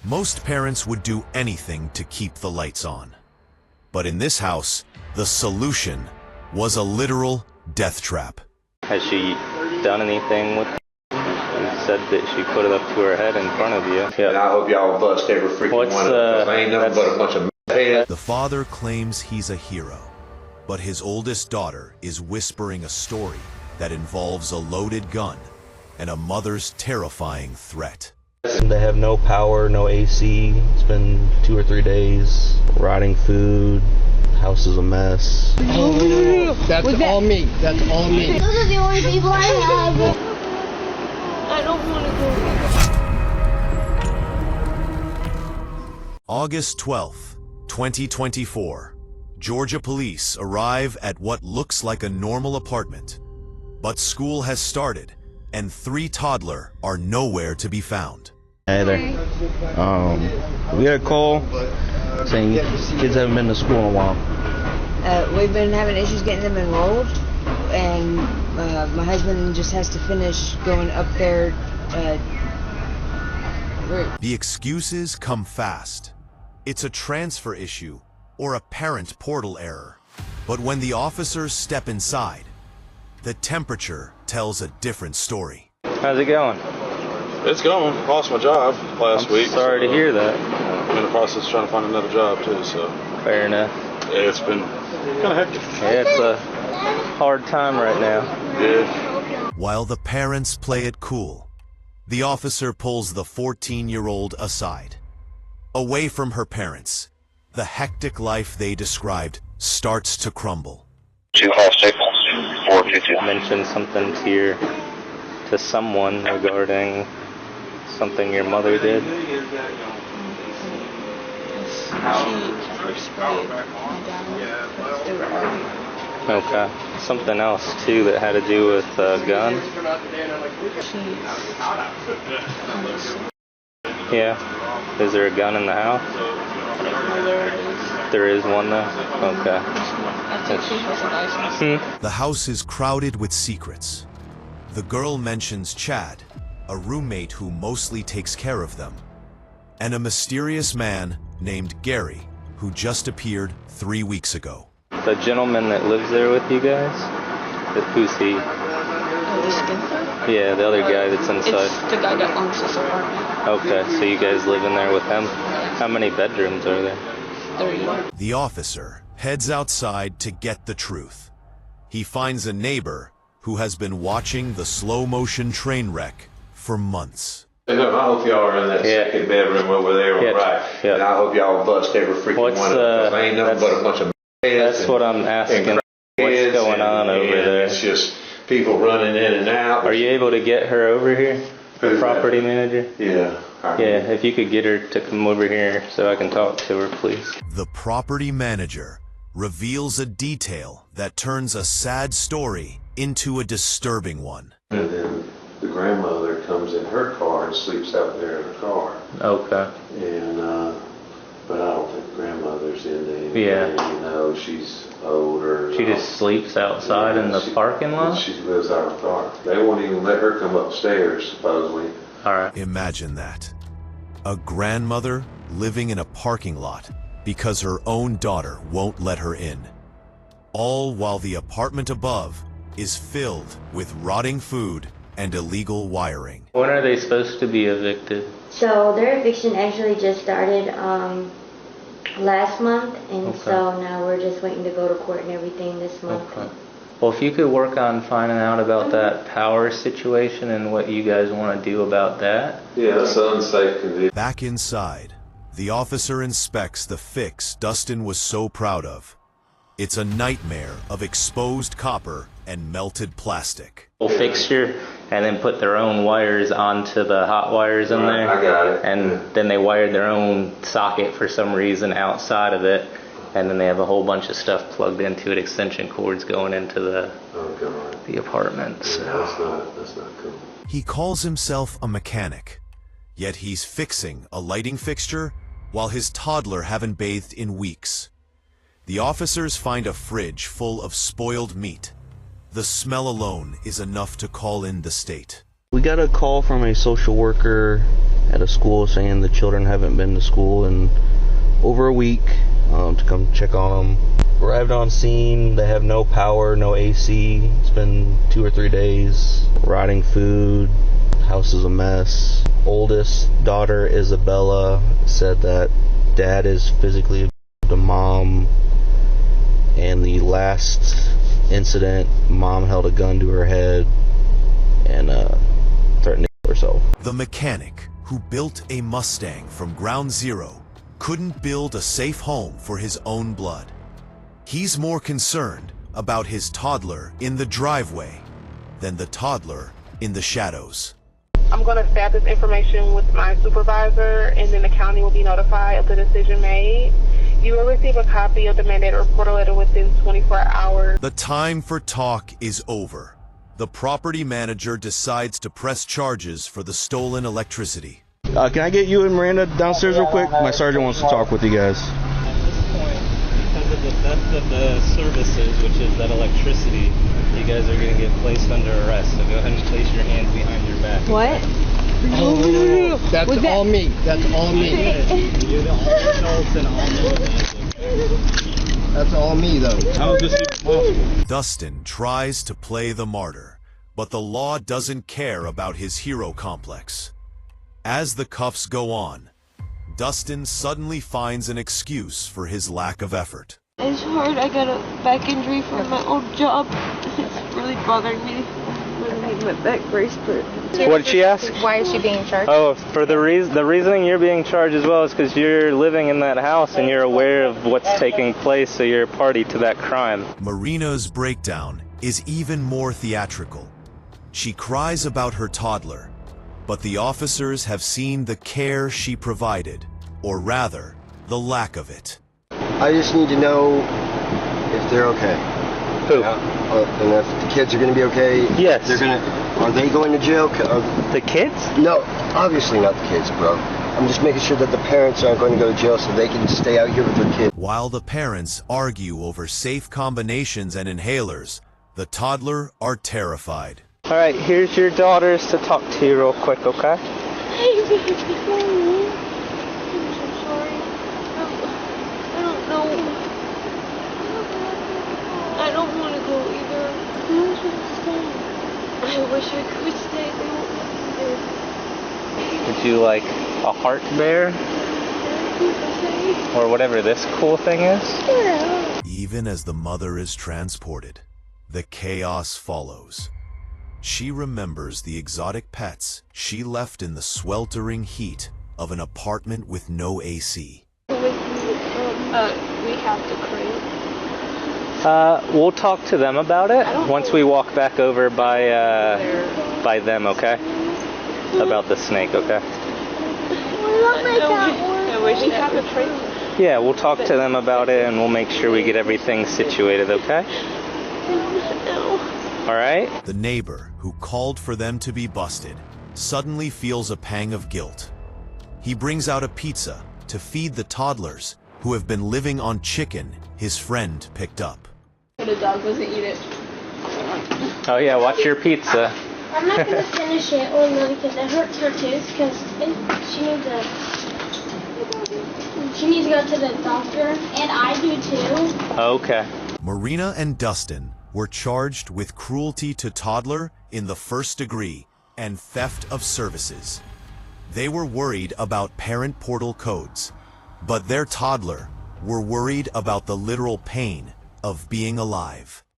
Most parents would do anything to keep the lights on. But in this house, the solution was a literal death trap. Has she done anything with it? You said that she put it up to her head in front of you. Yeah. And I hope y'all bust every freaking one of them. I ain't nothing but a bunch of heads. The father claims he's a hero, but his oldest daughter is whispering a story that involves a loaded gun and a mother's terrifying threat. They have no power, no AC. It's been 2 or 3 days. Rotting food. House is a mess. Oh, that's all me. That's all me. Those are the only people I have. I don't want to go. August 12th, 2024. Georgia police arrive at what looks like a normal apartment. But school has started, and 3 toddlers are nowhere to be found. Hey there. We got a call saying kids haven't been to school in a while. We've been having issues getting them enrolled, and my husband just has to finish going up there. The excuses come fast. It's a transfer issue or a parent portal error. But when the officers step inside, the temperature tells a different story. How's it going? It's going. Lost my job last week. Sorry to hear that. I'm in the process of trying to find another job too, so. Fair enough. Yeah, it's been kind of hectic. Yeah, it's a hard time right now. Yeah. While the parents play it cool, the officer pulls the 14-year-old aside. Away from her parents, the hectic life they described starts to crumble. 256 452. Mentioned something to someone regarding something your mother did. Okay. Something else too that had to do with a gun. Yeah. Is there a gun in the house? There is one though? Okay. The house is crowded with secrets. The girl mentions Chad, a roommate who mostly takes care of them, and a mysterious man named Gary, who just appeared 3 weeks ago. The gentleman that lives there with you guys? Who's he? The skinhead? Yeah, the other guy that's inside. It's the guy that owns this apartment. Okay, so you guys live in there with him? How many bedrooms are there? 30. The officer heads outside to get the truth. He finds a neighbor who has been watching the slow-motion train wreck for months. And I hope y'all are in that second bedroom over there, right? Yeah. And I hope y'all bust every freaking one of them. I ain't nothing but a bunch of heads. That's what I'm asking. What's going on over there? It's just people running in and out. Are you able to get her over here? The property manager? Yeah. Yeah, if you could get her to come over here so I can talk to her, please. The property manager reveals a detail that turns a sad story into a disturbing one. And then the grandmother comes in her car and sleeps out there in her car. Okay. And, but I don't think the grandmother's into anything. Yeah. You know, she's older. She just sleeps outside in the parking lot? She lives out of the car. They won't even let her come upstairs, supposedly. All right. Imagine that. A grandmother living in a parking lot because her own daughter won't let her in. All while the apartment above is filled with rotting food and illegal wiring. When are they supposed to be evicted? So their eviction actually just started last month, and so now we're just waiting to go to court and everything this month. Okay. Well, if you could work on finding out about that power situation and what you guys want to do about that. Yeah, that's an unsafe condition. Back inside, the officer inspects the fix Dustin was so proud of. It's a nightmare of exposed copper and melted plastic. Fixture, and then put their own wires onto the hot wires in there. I got it. And then they wired their own socket for some reason outside of it. And then they have a whole bunch of stuff plugged into it, extension cords going into the apartments. Yeah, that's not cool. He calls himself a mechanic, yet he's fixing a lighting fixture while his toddler haven't bathed in weeks. The officers find a fridge full of spoiled meat. The smell alone is enough to call in the state. We got a call from a social worker at a school saying the children haven't been to school in over a week, to come check on them. Arrived on scene, they have no power, no AC. It's been 2 or 3 days. Rotting food, house is a mess. Oldest daughter, Isabella, said that dad is physically abusing the mom. And the last incident, mom held a gun to her head and threatened to kill herself. The mechanic who built a Mustang from ground zero couldn't build a safe home for his own blood. He's more concerned about his toddler in the driveway than the toddler in the shadows. I'm going to share this information with my supervisor, and then the county will be notified of the decision made. You will receive a copy of the mandated reporter letter within 24 hours. The time for talk is over. The property manager decides to press charges for the stolen electricity. Can I get you and Miranda downstairs real quick? My sergeant wants to talk with you guys. At this point, because of the theft of the services, which is that electricity, you guys are going to get placed under arrest. So go ahead and place your hands behind your back. What? Oh, that's all me. That's all me. You're the only adults and all those. That's all me, though. How is this even possible? Dustin tries to play the martyr, but the law doesn't care about his hero complex. As the cuffs go on, Dustin suddenly finds an excuse for his lack of effort. It's hard. I got a back injury from my old job. It's really bothering me. I really need my back brace, but... What did she ask? Why is she being charged? Oh, for the reasoning you're being charged as well is because you're living in that house and you're aware of what's taking place, so you're a party to that crime. Marina's breakdown is even more theatrical. She cries about her toddler, but the officers have seen the care she provided, or rather, the lack of it. I just need to know if they're okay. Who? And if the kids are going to be okay. Yes. Are they going to jail? The kids? No, obviously not the kids, bro. I'm just making sure that the parents aren't going to go to jail so they can stay out here with their kids. While the parents argue over safe combinations and inhalers, the toddler are terrified. All right, here's your daughters to talk to you real quick, okay? I'm so sorry. I don't know. I don't want to go either. I wish I could stay. They won't let me there. Would you like a heart bear? Or whatever this cool thing is? Even as the mother is transported, the chaos follows. She remembers the exotic pets she left in the sweltering heat of an apartment with no AC. We have to crate. We'll talk to them about it once we walk back over by them, okay? About the snake, okay? I wish we have a crate. Yeah, we'll talk to them about it and we'll make sure we get everything situated, okay? All right? The neighbor who called for them to be busted suddenly feels a pang of guilt. He brings out a pizza to feed the toddlers who have been living on chicken his friend picked up. The dog doesn't eat it. Oh yeah, watch your pizza. I'm not going to finish it, only because it hurts her tooth, because she needs to go to the doctor, and I do too. Okay. Marina and Dustin were charged with cruelty to toddler in the 1st degree and theft of services. They were worried about parent portal codes, but their toddler were worried about the literal pain of being alive.